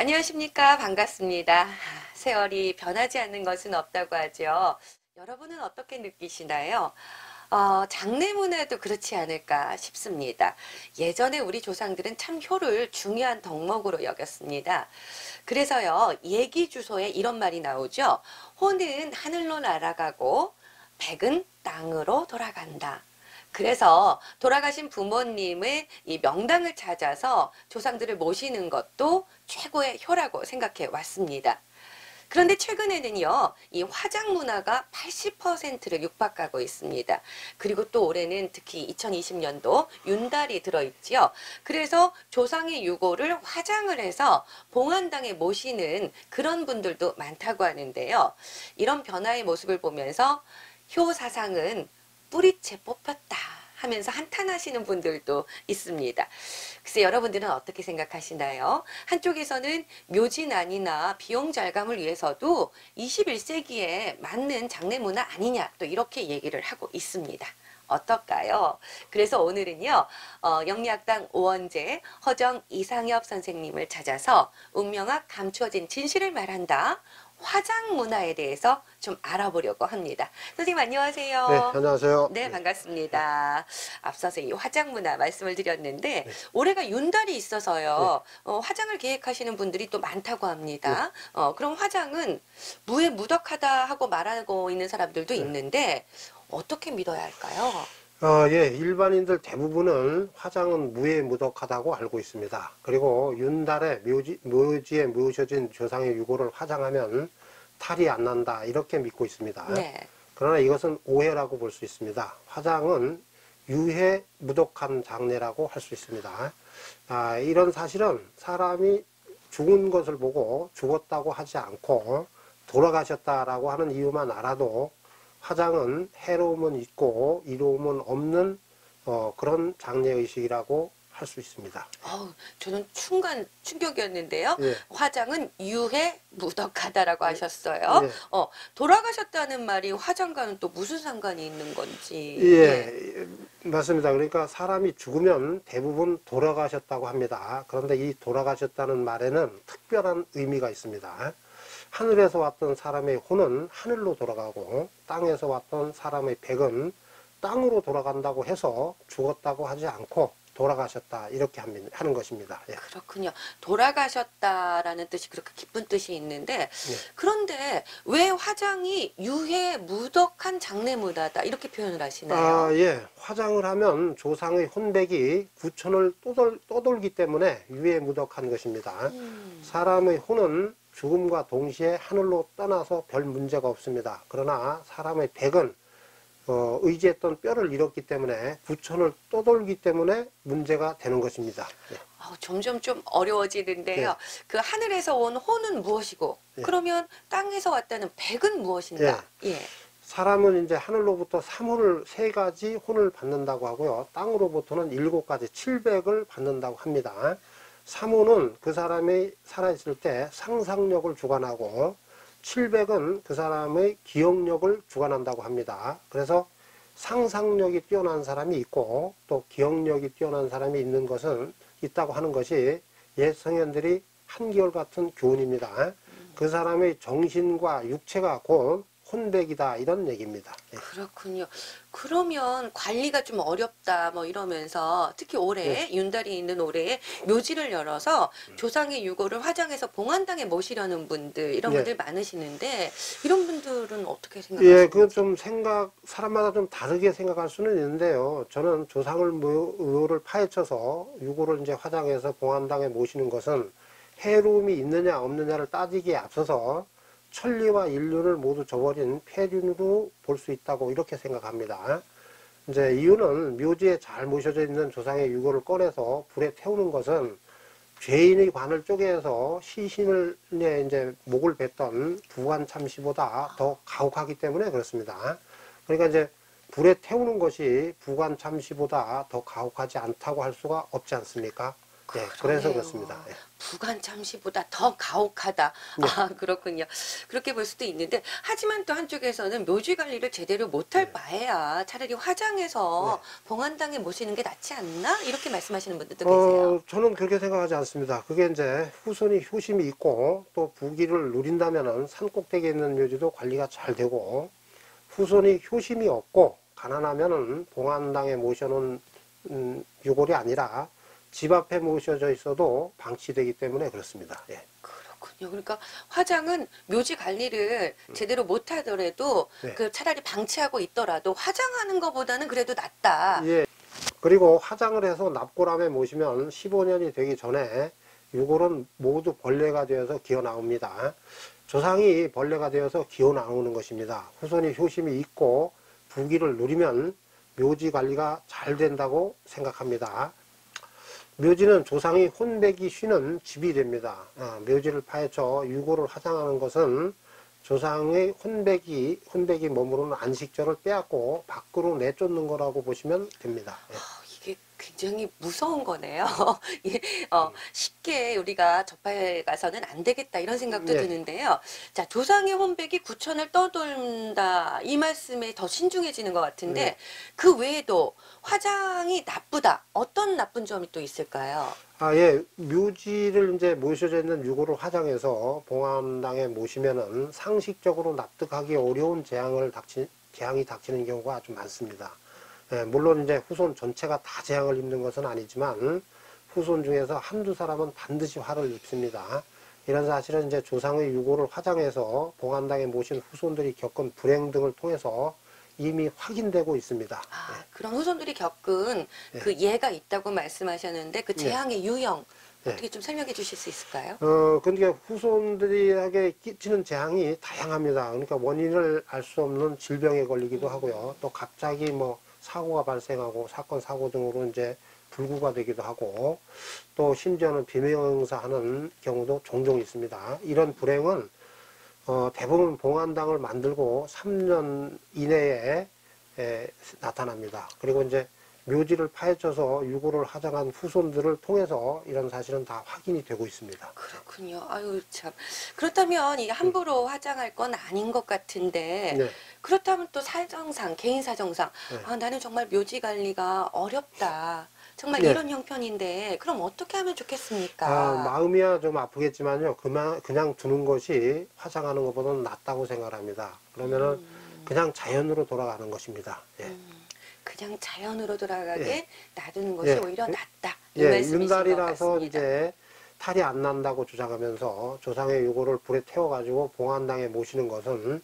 안녕하십니까. 반갑습니다. 세월이 변하지 않는 것은 없다고 하죠. 여러분은 어떻게 느끼시나요? 장례 문화도 그렇지 않을까 싶습니다. 예전에 우리 조상들은 참 효를 중요한 덕목으로 여겼습니다. 그래서요, 얘기 주소에 이런 말이 나오죠. 호는 하늘로 날아가고 백은 땅으로 돌아간다. 그래서 돌아가신 부모님의 이 명당을 찾아서 조상들을 모시는 것도 최고의 효라고 생각해 왔습니다. 그런데 최근에는요, 이 화장 문화가 80%를 육박하고 있습니다. 그리고 또 올해는 특히 2020년도 윤달이 들어있지요. 그래서 조상의 유고를 화장을 해서 봉안당에 모시는 그런 분들도 많다고 하는데요. 이런 변화의 모습을 보면서 효 사상은 뿌리채 뽑혔다 하면서 한탄하시는 분들도 있습니다. 글쎄 여러분들은 어떻게 생각하시나요? 한쪽에서는 묘진안이나 비용 절감을 위해서도 21세기에 맞는 장례 문화 아니냐 또 이렇게 얘기를 하고 있습니다. 어떨까요? 그래서 오늘은요, 영리학당 오원재 허정 이상엽 선생님을 찾아서 운명학 감추어진 진실을 말한다. 화장 문화에 대해서 좀 알아보려고 합니다. 선생님 네, 안녕하세요. 안녕하세요. 네, 네, 반갑습니다. 앞서서 이 화장 문화 말씀을 드렸는데 네, 올해가 윤달이 네, 있어서요. 화장을 계획하시는 분들이 또 많다고 네, 합니다. 그럼 화장은 무에 무덕하다 하고 말하고 있는 사람들도 네. 있는데 어떻게 믿어야 할까요? 예, 일반인들 대부분은 화장은 무해무덕하다고 알고 있습니다. 그리고 윤달에 묘지에 모셔진 조상의 유고를 화장하면 탈이 안 난다, 이렇게 믿고 있습니다. 네. 그러나 이것은 오해라고 볼 수 있습니다. 화장은 유해무덕한 장례라고 할 수 있습니다. 이런 사실은 사람이 죽은 것을 보고 죽었다고 하지 않고 돌아가셨다라고 하는 이유만 알아도 화장은 해로움은 있고 이로움은 없는 그런 장례의식이라고 할 수 있습니다. 저는 순간 충격이었는데요. 예, 화장은 유해 무덕하다라고 예, 하셨어요. 예, 돌아가셨다는 말이 화장과는 또 무슨 상관이 있는 건지. 예. 예, 맞습니다. 그러니까 사람이 죽으면 대부분 돌아가셨다고 합니다. 그런데 이 돌아가셨다는 말에는 특별한 의미가 있습니다. 하늘에서 왔던 사람의 혼은 하늘로 돌아가고 땅에서 왔던 사람의 백은 땅으로 돌아간다고 해서 죽었다고 하지 않고 돌아가셨다, 이렇게 하는 것입니다. 예. 그렇군요. 돌아가셨다라는 뜻이 그렇게 기쁜 뜻이 있는데, 예. 그런데 왜 화장이 유해 무덕한 장례 문화다 이렇게 표현을 하시나요? 예. 화장을 하면 조상의 혼백이 구천을 떠돌기 때문에 유해무덕한 것입니다. 사람의 혼은 죽음과 동시에 하늘로 떠나서 별 문제가 없습니다. 그러나 사람의 백은 의지했던 뼈를 잃었기 때문에 구천을 떠돌기 때문에 문제가 되는 것입니다. 예. 점점 좀 어려워지는데요. 예. 그 하늘에서 온 혼은 무엇이고, 예. 그러면 땅에서 왔다는 백은 무엇인가? 예. 사람은 이제 하늘로부터 세 가지 혼을 받는다고 하고요. 땅으로부터는 7가지, 700을 받는다고 합니다. 삼혼은 그 사람이 살아있을 때 상상력을 주관하고, 700은 그 사람의 기억력을 주관한다고 합니다. 그래서 상상력이 뛰어난 사람이 있고 또 기억력이 뛰어난 사람이 있다고 하는 것이 옛 성현들이 한결같은 교훈입니다. 그 사람의 정신과 육체가 곧 혼백이다, 이런 얘기입니다. 예. 그렇군요. 그러면 관리가 좀 어렵다 뭐 이러면서 특히 올해 윤달이 있는 올해에 묘지를 열어서 조상의 유고를 화장해서 봉안당에 모시려는 분들 이런 예. 분들 많으시는데 이런 분들은 어떻게 예, 생각하시나요? 그 좀 사람마다 좀 다르게 생각할 수는 있는데요. 저는 조상을 묘를 파헤쳐서 유고를 이제 화장해서 봉안당에 모시는 것은 해로움이 있느냐 없느냐를 따지기에 앞서서 천리와 인륜을 모두 저버린 폐륜으로 볼 수 있다고 이렇게 생각합니다. 이제 이유는 묘지에 잘 모셔져 있는 조상의 유고를 꺼내서 불에 태우는 것은 죄인의 관을 쪼개서 시신을 이제 목을 뱉던 부관참시보다 더 가혹하기 때문에 그렇습니다. 그러니까 이제 불에 태우는 것이 부관참시보다 더 가혹하지 않다고 할 수가 없지 않습니까? 예, 그래서 그러네요. 그렇습니다. 예. 부관 참시보다 더 가혹하다. 네. 아, 그렇군요. 그렇게 볼 수도 있는데, 하지만 또 한쪽에서는 묘지 관리를 제대로 못할 네. 바에야 차라리 화장해서 네. 봉안당에 모시는 게 낫지 않나? 이렇게 말씀하시는 분들도 계세요. 저는 그렇게 생각하지 않습니다. 그게 이제 후손이 효심이 있고 또 부귀를 누린다면은 산 꼭대기에 있는 묘지도 관리가 잘 되고, 후손이 효심이 없고 가난하면은 봉안당에 모셔놓은 유골이 아니라 집 앞에 모셔져 있어도 방치되기 때문에 그렇습니다. 예. 그렇군요. 그러니까 화장은 묘지 관리를 제대로 못하더라도 네. 그 차라리 방치하고 있더라도 화장하는 것보다는 그래도 낫다. 예. 그리고 화장을 해서 납골함에 모시면 15년이 되기 전에 유골은 모두 벌레가 되어서 기어 나옵니다. 조상이 벌레가 되어서 기어 나오는 것입니다. 후손이 효심이 있고 부귀를 누리면 묘지 관리가 잘 된다고 생각합니다. 묘지는 조상이 혼백이 쉬는 집이 됩니다. 묘지를 파헤쳐 유골을 화장하는 것은 조상의 혼백이 머무르는 안식처를 빼앗고 밖으로 내쫓는 거라고 보시면 됩니다. 예. 이게 굉장히 무서운 거네요. 예, 쉽게 우리가 접해 가서는 안 되겠다 이런 생각도 네. 드는데요. 자, 조상의 혼백이 구천을 떠돌다 이 말씀에 더 신중해지는 것 같은데 네. 그 외에도 화장이 나쁘다. 어떤 나쁜 점이 또 있을까요? 예. 묘지를 이제 모셔져 있는 유골을 화장해서 봉안당에 모시면은 상식적으로 납득하기 어려운 재앙이 닥치는 경우가 아주 많습니다. 예, 물론 이제 후손 전체가 다 재앙을 입는 것은 아니지만 후손 중에서 한두 사람은 반드시 화를 입습니다. 이런 사실은 이제 조상의 유골을 화장해서 봉안당에 모신 후손들이 겪은 불행 등을 통해서 이미 확인되고 있습니다. 그런 후손들이 겪은 네. 그 예가 있다고 말씀하셨는데 그 네. 재앙의 유형 네. 어떻게 좀 설명해 주실 수 있을까요? 근데 후손들에게 끼치는 재앙이 다양합니다. 그러니까 원인을 알 수 없는 질병에 걸리기도 하고요. 또 갑자기 뭐 사고가 발생하고 사건, 사고 등으로 이제 불구가 되기도 하고, 또 심지어는 비명사하는 경우도 종종 있습니다. 이런 불행은 대부분 봉안당을 만들고 3년 이내에 나타납니다. 그리고 이제 묘지를 파헤쳐서 유골을 화장한 후손들을 통해서 이런 사실은 다 확인이 되고 있습니다. 그렇군요. 아유, 참. 그렇다면 이게 함부로 화장할 건 아닌 것 같은데, 네. 그렇다면 또 사정상, 개인 사정상, 네. 나는 정말 묘지 관리가 어렵다. 정말 네. 이런 형편인데, 그럼 어떻게 하면 좋겠습니까? 마음이야 좀 아프겠지만요. 그냥 두는 것이 화장하는 것보다는 낫다고 생각합니다. 그러면은 그냥 자연으로 돌아가는 것입니다. 예. 그냥 자연으로 돌아가게 예. 놔두는 것이 예. 오히려 낫다. 이 예, 말씀이신 것 윤달이라서 같습니다. 이제 탈이 안 난다고 주장하면서 조상의 유골을 불에 태워가지고 봉안당에 모시는 것은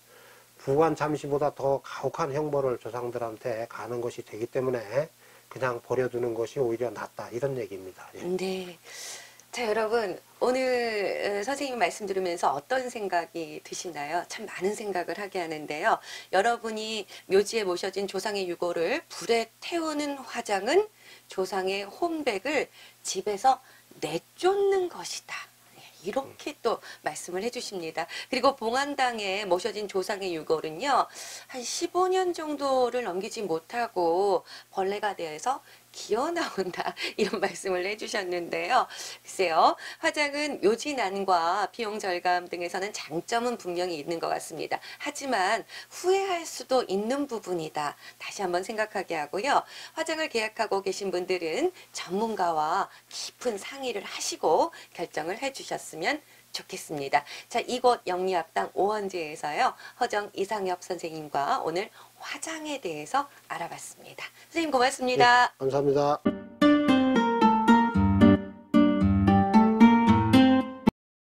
부관 잠시보다 더 가혹한 형벌을 조상들한테 가는 것이 되기 때문에 그냥 버려두는 것이 오히려 낫다, 이런 얘기입니다. 예. 네. 자, 여러분, 오늘 선생님 말씀 들으면서 어떤 생각이 드시나요? 참 많은 생각을 하게 하는데요. 여러분이 묘지에 모셔진 조상의 유골을 불에 태우는 화장은 조상의 혼백을 집에서 내쫓는 것이다. 이렇게 또 말씀을 해주십니다. 그리고 봉안당에 모셔진 조상의 유골은요, 한 15년 정도를 넘기지 못하고 벌레가 되어서 기어 나온다. 이런 말씀을 해주셨는데요. 글쎄요, 화장은 묘지난과 비용 절감 등에서는 장점은 분명히 있는 것 같습니다. 하지만 후회할 수도 있는 부분이다. 다시 한번 생각하게 하고요. 화장을 계약하고 계신 분들은 전문가와 깊은 상의를 하시고 결정을 해주셨으면 좋겠습니다. 자, 이곳 영리합당 오원지에서요, 허정 이상엽 선생님과 오늘 화장에 대해서 알아봤습니다. 선생님 고맙습니다. 감사합니다.